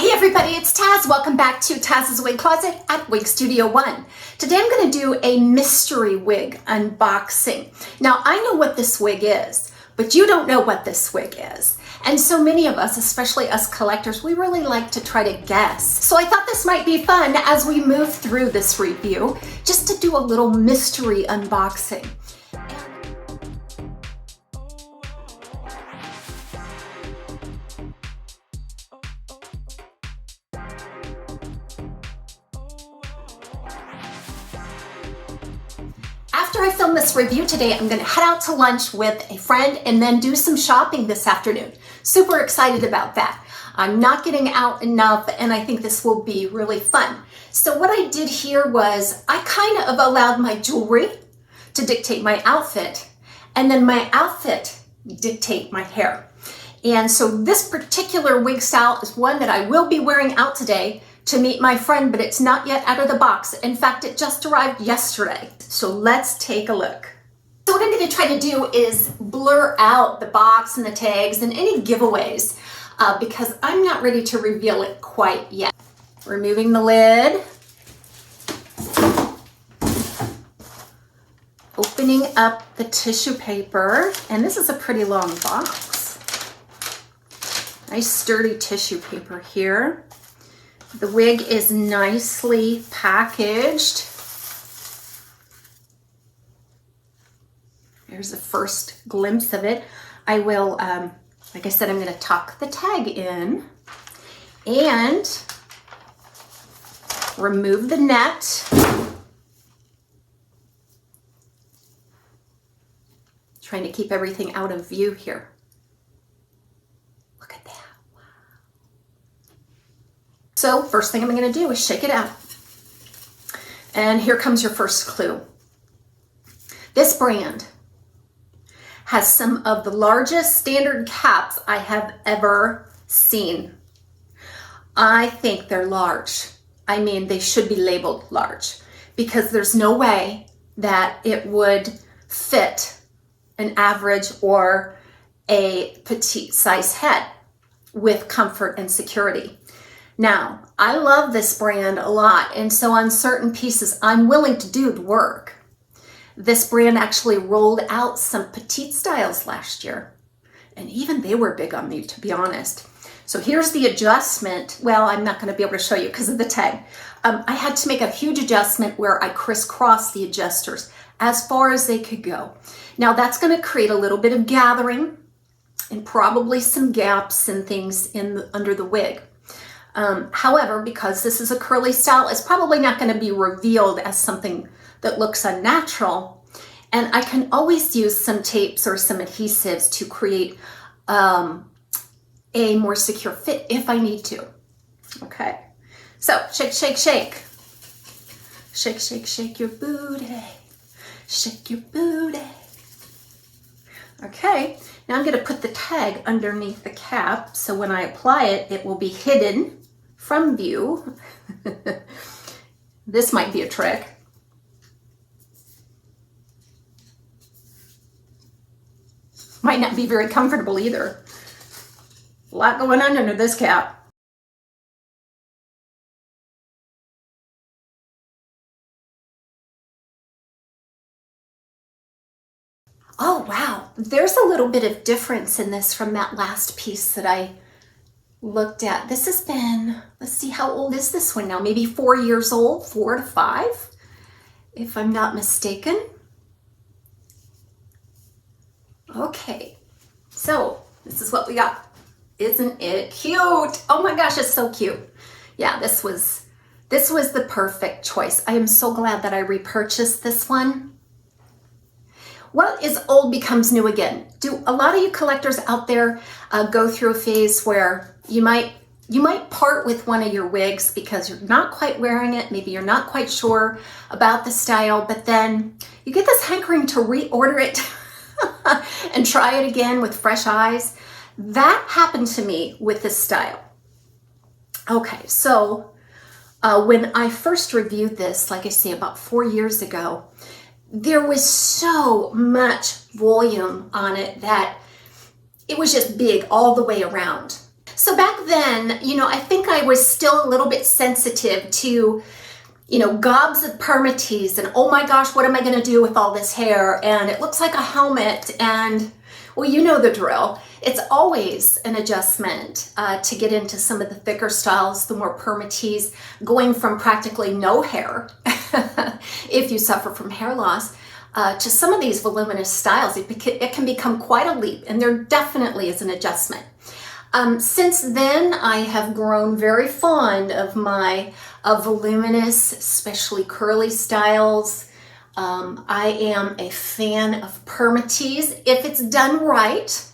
Hey everybody, it's Taz. Welcome back to Taz's Wig Closet at Wig Studio One. Today I'm going to do a mystery wig unboxing. Now I know what this wig is, but you don't know what this wig is. And so many of us, especially us collectors, we really like to try to guess. So I thought this might be fun as we move through this review, just to do a little mystery unboxing. After I film this review today, I'm gonna head out to lunch with a friend and then do some shopping this afternoon. Super excited about that. I'm not getting out enough and I think this will be really fun. So what I did here was I kind of allowed my jewelry to dictate my outfit and then my outfit dictate my hair. And so this particular wig style is one that I will be wearing out today to meet my friend, but it's not yet out of the box. In fact, it just arrived yesterday. So let's take a look. So what I'm going to try to do is blur out the box and the tags and any giveaways because I'm not ready to reveal it quite yet. Removing the lid. Opening up the tissue paper. And this is a pretty long box. Nice sturdy tissue paper here. The wig is nicely packaged. Here's the first glimpse of it. I will, like I said, I'm going to tuck the tag in and remove the net. Trying to keep everything out of view here. Look at that. Wow. So first thing I'm going to do is shake it out. And here comes your first clue. This brand has some of the largest standard caps I have ever seen. I think they're large. I mean, they should be labeled large because there's no way that it would fit an average or a petite size head with comfort and security. Now, I love this brand a lot, and so on certain pieces, I'm willing to do the work. This brand actually rolled out some petite styles last year, and even they were big on me, to be honest. So here's the adjustment. Well, I'm not going to be able to show you because of the tag. I had to make a huge adjustment where I crisscrossed the adjusters as far as they could go. Now that's going to create a little bit of gathering and probably some gaps and things under the wig. However, because this is a curly style, it's probably not going to be revealed as something that looks unnatural. And I can always use some tapes or some adhesives to create a more secure fit if I need to. Okay, so shake, shake, shake. Shake, shake, shake your booty. Shake your booty. Okay, now I'm going to put the tag underneath the cap so when I apply it, it will be hidden from view. This might be a trick. Might not be very comfortable either. A lot going on under this cap. Oh, wow. There's a little bit of difference in this from that last piece that I looked at. This has been, let's see, how old is this one now? Maybe 4 years old, 4 to 5, if I'm not mistaken. Okay, so this is what we got. Isn't it cute? Oh my gosh, it's so cute. Yeah, this was the perfect choice. I am so glad that I repurchased this one. What is old becomes new again. Do a lot of you collectors out there go through a phase where you might part with one of your wigs because you're not quite wearing it, maybe you're not quite sure about the style, but then you get this hankering to reorder it and try it again with fresh eyes? That happened to me with this style. Okay, so when I first reviewed this, like I say, about 4 years ago, there was so much volume on it that it was just big all the way around. So back then, you know, I think I was still a little bit sensitive to, you know, gobs of permatease and oh my gosh, what am I going to do with all this hair? And it looks like a helmet. And well, you know the drill. It's always an adjustment to get into some of the thicker styles, the more permatease, going from practically no hair, if you suffer from hair loss, to some of these voluminous styles. It can become quite a leap, and there definitely is an adjustment. Since then, I have grown very fond of my voluminous, especially curly styles. I am a fan of permatease if it's done right.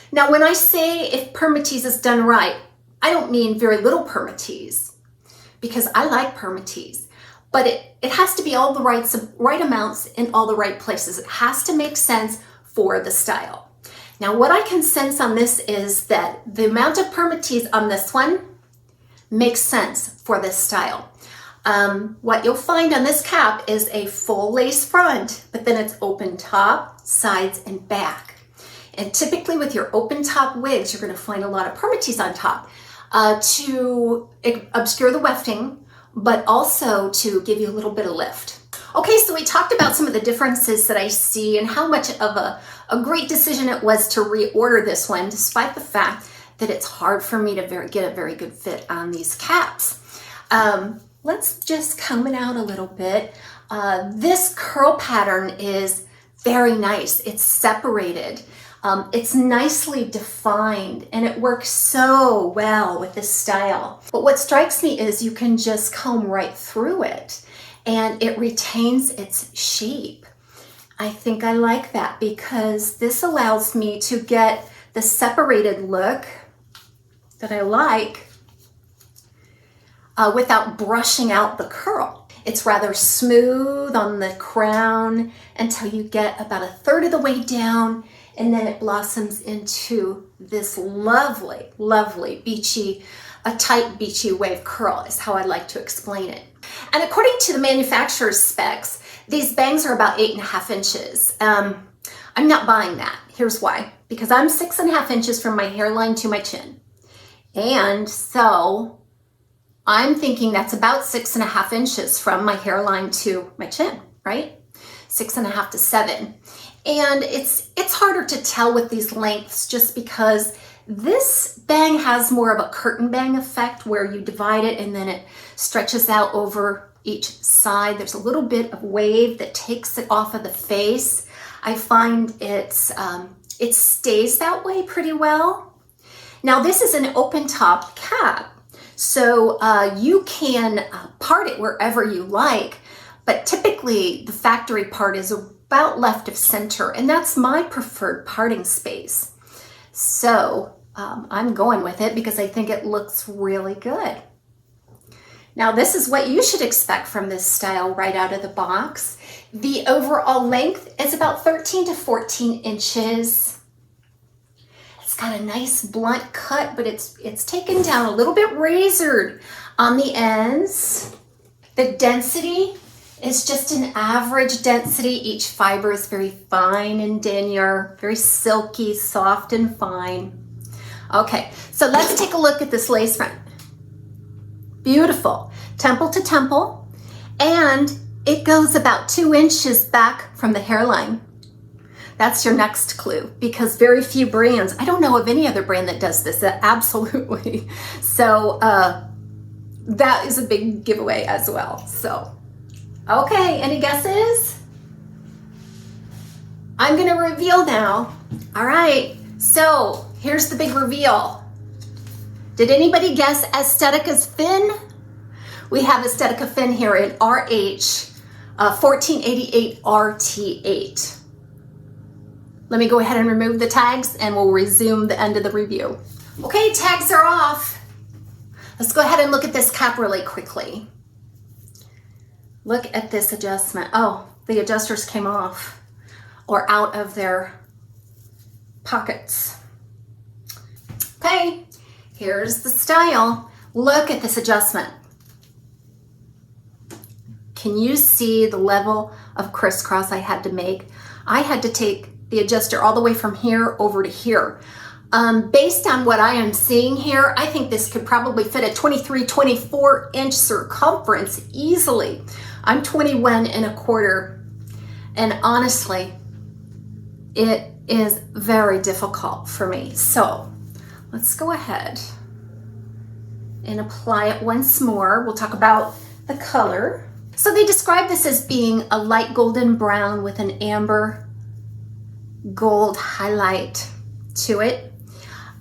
Now, when I say if permatease is done right, I don't mean very little permatease, because I like permatease, but it has to be all the right amounts in all the right places. It has to make sense for the style. Now, what I can sense on this is that the amount of permatease on this one makes sense for this style. What you'll find on this cap is a full lace front, but then it's open top, sides, and back. And typically with your open top wigs, you're going to find a lot of permatease on top to obscure the wefting, but also to give you a little bit of lift. Okay, so we talked about some of the differences that I see and how much of a great decision it was to reorder this one, despite the fact that it's hard for me to get a very good fit on these caps. Let's just comb it out a little bit. This curl pattern is very nice. It's separated. It's nicely defined, and it works so well with this style. But what strikes me is you can just comb right through it, and it retains its shape. I think I like that because this allows me to get the separated look that I like without brushing out the curl. It's rather smooth on the crown until you get about a third of the way down, and then it blossoms into this lovely, lovely beachy, a tight beachy wave curl is how I like to explain it. And according to the manufacturer's specs, these bangs are about 8.5 inches. I'm not buying that. Here's why. Because I'm 6.5 inches from my hairline to my chin. And so I'm thinking that's about 6.5 inches from my hairline to my chin, right? 6.5 to 7. And it's harder to tell with these lengths just because this bang has more of a curtain bang effect where you divide it and then it stretches out over each side. There's a little bit of wave that takes it off of the face. I find it stays that way pretty well. Now this is an open top cap, so you can part it wherever you like, but typically the factory part is about left of center, and that's my preferred parting space. So I'm going with it because I think it looks really good. Now this is what you should expect from this style right out of the box. The overall length is about 13 to 14 inches. It's got a nice blunt cut, but it's taken down a little bit razored on the ends. The density is just an average density. Each fiber is very fine and denier, very silky, soft and fine. Okay, so let's take a look at this lace front. Beautiful, temple to temple, and it goes about 2 inches back from the hairline. That's your next clue, because very few brands, I don't know of any other brand that does this, absolutely. So that is a big giveaway as well. So, okay, any guesses? I'm gonna reveal now. All right, so here's the big reveal. Did anybody guess Estetica's fin? We have Estetica fin here in RH 1488 RT8. Let me go ahead and remove the tags and we'll resume the end of the review. Okay, tags are off. Let's go ahead and look at this cap really quickly. Look at this adjustment. Oh, the adjusters came off or out of their pockets. Okay, here's the style. Look at this adjustment. Can you see the level of crisscross I had to make? I had to take the adjuster all the way from here over to here. Based on what I am seeing here, I think this could probably fit a 23, 24 inch circumference easily. I'm 21 1/4, and honestly, it is very difficult for me. So let's go ahead and apply it once more. We'll talk about the color. So they describe this as being a light golden brown with an amber gold highlight to it.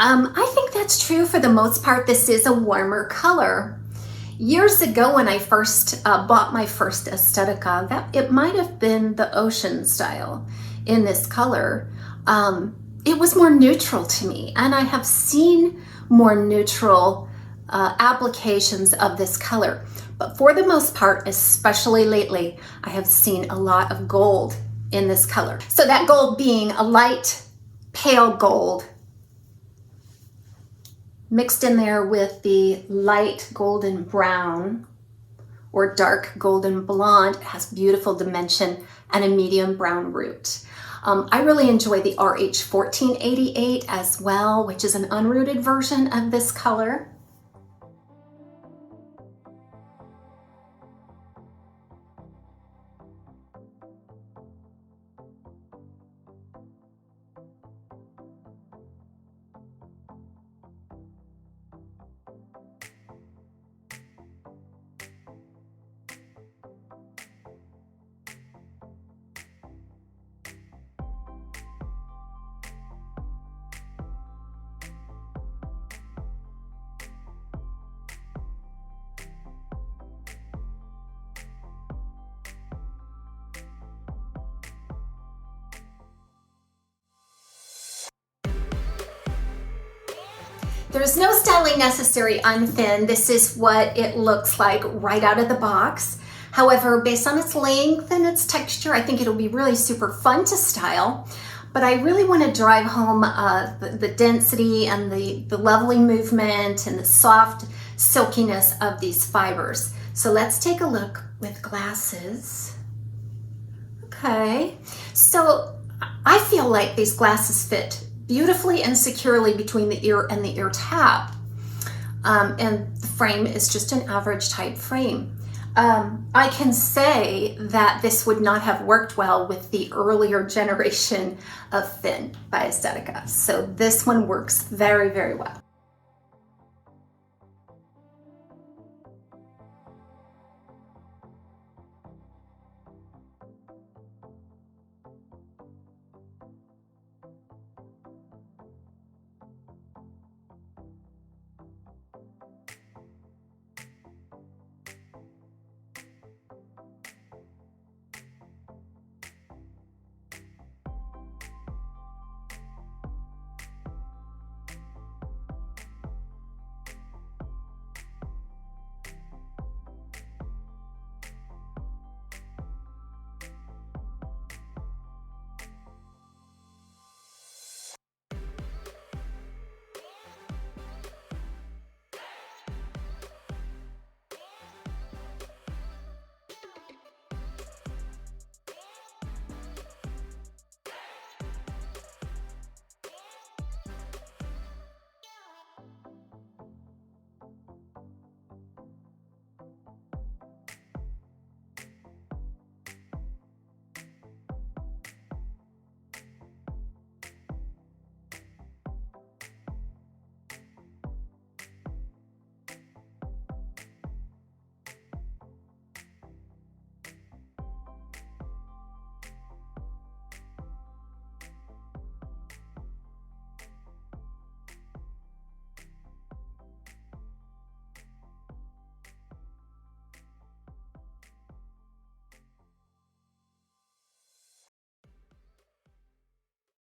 I think that's true for the most part. This is a warmer color. Years ago when I first bought my first Estetica, it might have been the ocean style in this color. It was more neutral to me, and I have seen more neutral applications of this color. But for the most part, especially lately, I have seen a lot of gold in this color. So that gold being a light pale gold mixed in there with the light golden brown or dark golden blonde. It has beautiful dimension and a medium brown root. I really enjoy the RH1488 as well, which is an unrooted version of this color. There's no styling necessary on thin. This is what it looks like right out of the box. However, based on its length and its texture, I think it'll be really super fun to style. But I really want to drive home the density and the lovely movement and the soft silkiness of these fibers. So let's take a look with glasses. Okay, so I feel like these glasses fit beautifully and securely between the ear and the ear tab. And the frame is just an average type frame. I can say that this would not have worked well with the earlier generation of thin by Estetica. So this one works very, very well.